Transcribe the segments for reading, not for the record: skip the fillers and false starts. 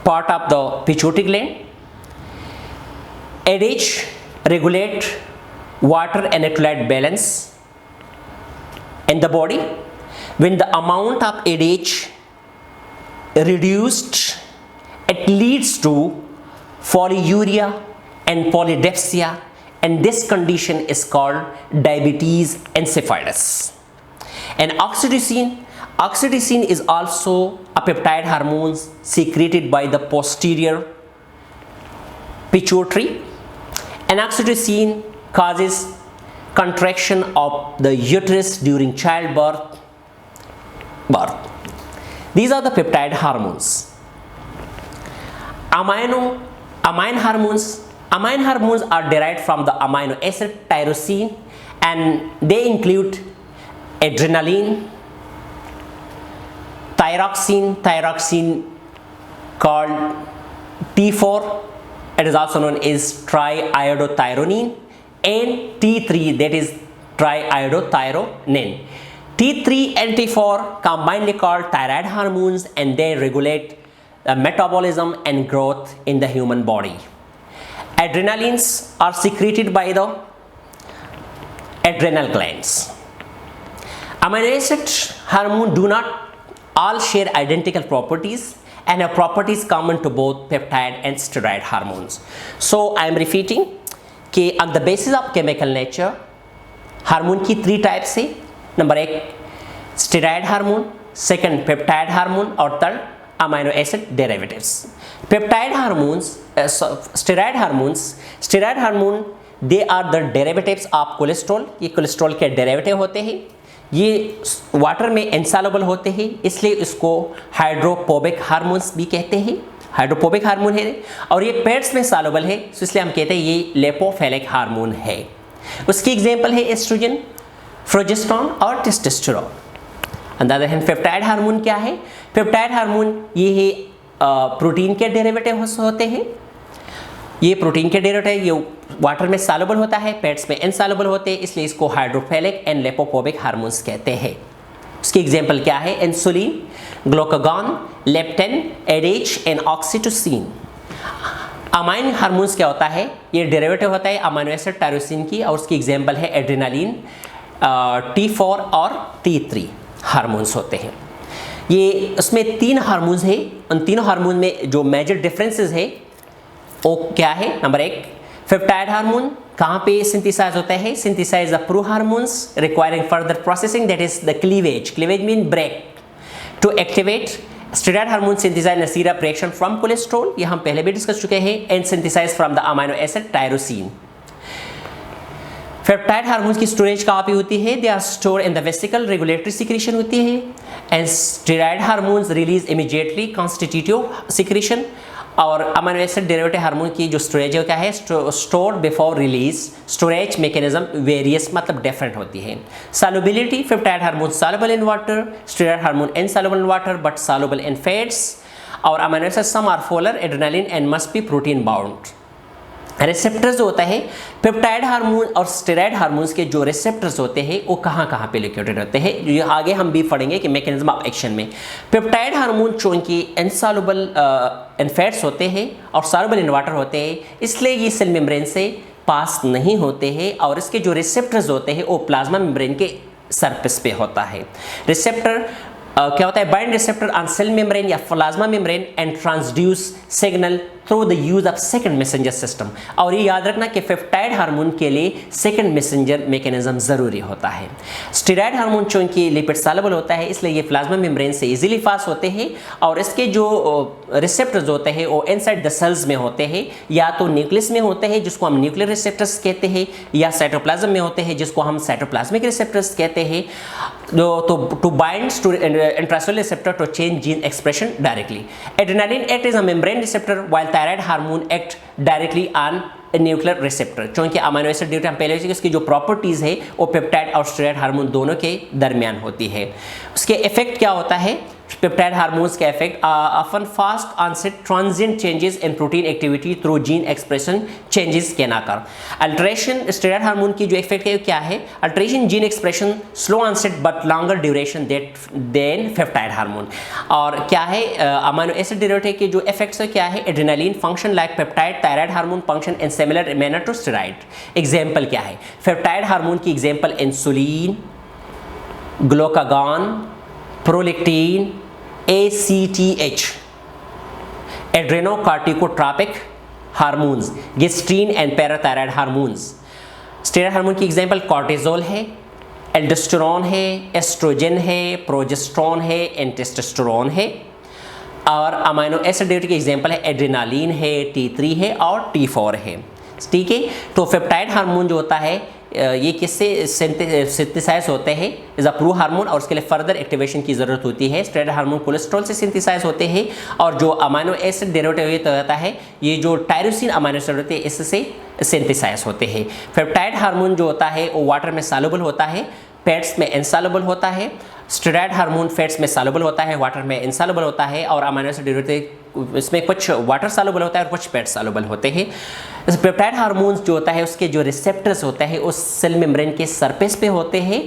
part of the pituitary gland. ADH regulate water and electrolyte balance in the body. When the amount of ADH reduced, it leads to polyuria and polydipsia, and this condition is called diabetes insipidus. And oxytocin is also a peptide hormone secreted by the posterior pituitary, and oxytocin causes contraction of the uterus during childbirth. These are the peptide hormones. Amine hormones are derived from the amino acid tyrosine, and they include adrenaline, thyroxine called T4, it is also known as triiodothyronine, and T3, that is triiodothyronine. T3 and T4 combinedly called thyroid hormones, and they regulate the metabolism and growth in the human body. Adrenalines are secreted by the adrenal glands. Amino acid hormones do not all share identical properties and have properties common to both peptide and steroid hormones. So I am repeating कि on the basis of chemical nature hormone की 3 types है. Number 1 steroid hormone, second peptide hormone और third amino acid derivatives. Peptide hormones, steroid hormone they are the derivatives of cholesterol. ये cholesterol के derivative होते हैं. ये water में insoluble होते हैं, इसलिए इसको हाइड्रोफोबिक हार्मोन्स भी कहते हैं. हाइड्रोफोबिक हार्मोन है और ये पेट्स में सॉल्युबल है, तो इसलिए हम कहते हैं ये लिपोफिलिक हार्मोन है. उसकी एग्जांपल है एस्ट्रोजन, प्रोजेस्टेरोन और टेस्टोस्टेरोन. अंदाजा है पेप्टाइड हार्मोन क्या है? पेप्टाइड हार्मोन ये है प्रोटीन के डेरिवेटिव होते हैं. ये प्रोटीन के डेरिवेटिव ये वाटर में सॉल्युबल होता है, पेट्स में इनसॉल्युबल होते हैं, इसलिए इसको हाइड्रोफिलिक एंड लिपोफोबिक हार्मोन्स कहते हैं. उसकी एग्जांपल क्या है? Insulin, glucagon, leptin, ADH and oxytocin. Amine hormones क्या होता है? ये डेरिवेटिव होता है अमीनो एसिड टायरोसिन की, और उसकी एग्जांपल है एड्रेनालिन, T4 और T3 हार्मोन्स होते हैं. ये उसमें 3 हार्मोन्स है. उन तीनों हार्मोन में जो मेजर डिफरेंसेस है वो क्या है? नंबर 1 पेप्टाइड हार्मोन कहाँ पे सिंथेसाइज होता है? Synthesise the pro hormones requiring further processing, that is the cleavage mean break to activate. Steroid hormone synthesise in syrup reaction from cholesterol, ये हम पहले भी डिस्कस चुके हैं, and synthesise from the amino acid tyrosine. Peptide hormones की storage कहाँ पे होती है? They are store in the vesicle, regulatory secretion होती है. And steroid hormones release immediately, constitutive secretion. और अमीनो एसिड डेरिवेटिव हार्मोन की जो स्टोरेज है क्या है? Stored before release. Storage mechanism various मतलब डिफरेंट होती है. Solubility, peptide hormone soluble in water, steroid hormone insoluble in water but soluble in fats. और amino acid some are polar, adrenaline and must be protein bound. Receptors जो होता है peptide hormone और steroid hormones के जो receptors होते हैं वो कहाँ पे लोकेटेड होते हैं, ये आगे हम भी पढ़ेंगे कि मैकेनिज्म ऑफ एक्शन में. पेप्टाइड हार्मोन चूंकि इनसॉल्युबल इन फैट्स होते हैं और सॉल्युबल इन वाटर होते हैं, इसलिए ये सेल मेम्ब्रेन से पास नहीं होते हैं, और इसके जो रिसेप्टर्स होते हैं वो प्लाज्मा मेम्ब्रेन के सरफेस पे होता है. रिसेप्टर क्या होता है? Bind receptor on cell membrane या plasma membrane and transduce signal through the use of second messenger system. और ये याद रखना कि पेप्टाइड हार्मोन के लिए सेकंड मैसेंजर मैकेनिज्म जरूरी होता है. स्टेरॉयड हार्मोन चूंकि लिपिड सॉल्युबल होता है, इसलिए ये प्लाज्मा मेम्ब्रेन से इजीली पास होते हैं, और इसके जो रिसेप्टर्स होते हैं वो इनसाइड द सेल्स में होते हैं, या तो न्यूक्लियस में होते हैं जिसको हम न्यूक्लियर रिसेप्टर्स कहते हैं, या साइटोप्लाज्म में होते हैं जिसको हम साइटोप्लाज्मिक रिसेप्टर्स कहते हैं. To bind intracellular receptor to change gene expression directly. Adrenaline act is a membrane receptor while thyroid hormone act directly on nuclear receptor. क्योंकि अमीनो एसिड ड्यूटी हम पहले इसकी जो प्रॉपर्टीज है वो पेप्टाइड और स्टेरॉयड हार्मोन दोनों के दरमियान होती है. उसके इफेक्ट क्या होता है? peptide hormones का effect often fast onset transient changes in protein activity through gene expression changes can occur. Alteration steroid hormone की जो effect है क्या है? Alteration gene expression slow onset but longer duration than peptide hormone. और क्या है amino acid derivative के जो effects है क्या है? Adrenaline function like peptide, thyroid hormone function in similar manner to steroid. Example क्या है? Peptide hormone की example insulin, glucagon, prolactin, ACTH, adrenocorticotropic hormones, gastrin and parathyroid hormones. Steroid hormone की example cortisol है, aldosterone है, oestrogen है, progesterone है, and testosterone है। और अमीनो एसिड डेरिवेटिव की एग्जांपल है एड्रेनालिन है, T3 है और T4 है। ठीक है, तो पेप्टाइड हार्मोन जो होता है ये किससे सिंथेसाइज होते हैं? इज अ प्रो हार्मोन और उसके लिए फर्दर एक्टिवेशन की ज़रूरत होती है। स्टेरॉयड हार्मोन कोलेस्ट्रॉल से सिंथेसाइज होते हैं और जो अमीनो एसिड डेरिवेटिव होता है ये जो टायरोसिन अमीनो एसिड होते हैं इससे सिंथेसाइज होते हैं। पेप्टाइड हार्मोन जो होता है वो वाटर में सॉल्युबल होता है, फैट्स में इनसॉल्युबल होता है। स्टेरॉयड हार्मोन फैट्स में सॉल्युबल होता है, वाटर में इनसॉल्युबल होता है। और अमीनो एसिड डेरिवेटिव इसमें कुछ वाटर सॉल्युबल होता है और कुछ फैट सॉल्युबल होते हैं। पेप्टाइड हार्मोन्स जो होता है उसके जो रिसेप्टर्स होते हैं उस सेल मेम्ब्रेन के सरफेस पे होते हैं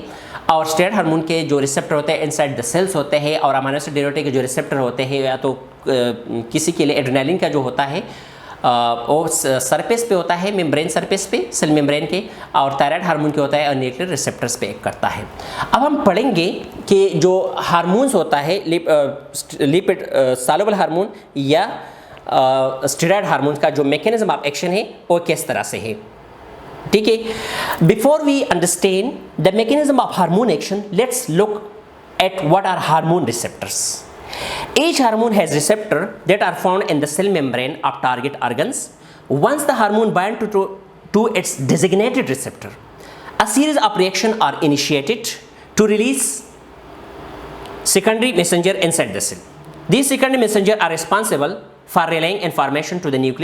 और स्टेरॉयड हार्मोन के जो रिसेप्टर होते हैं इनसाइड द सेल्स होते हैं। और अमीनो एसिड डेरिवेटिव के जो रिसेप्टर होते हैं या तो किसी के लिए एड्रेनालिन का जो होता है वो सरफेस पे होता है, मेम्ब्रेन सरफेस पे सेल मेम्ब्रेन के, और थायराइड हार्मोन के होता है और न्यूक्लियर रिसेप्टर्स पे एक्ट करता है। अब हम पढ़ेंगे कि जो हार्मोन्स होता है लिपिड सॉल्युबल हार्मोन या स्टेरॉयड हार्मोन का जो मैकेनिज्म ऑफ एक्शन है वो किस तरह से है। ठीक है, before we understand the mechanism of hormone action, let's look at what are hormone receptors. Each hormone has receptors that are found in the cell membrane of target organs. Once the hormone binds to its designated receptor, a series of reactions are initiated to release secondary messenger inside the cell. These secondary messengers are responsible for relaying information to the nucleus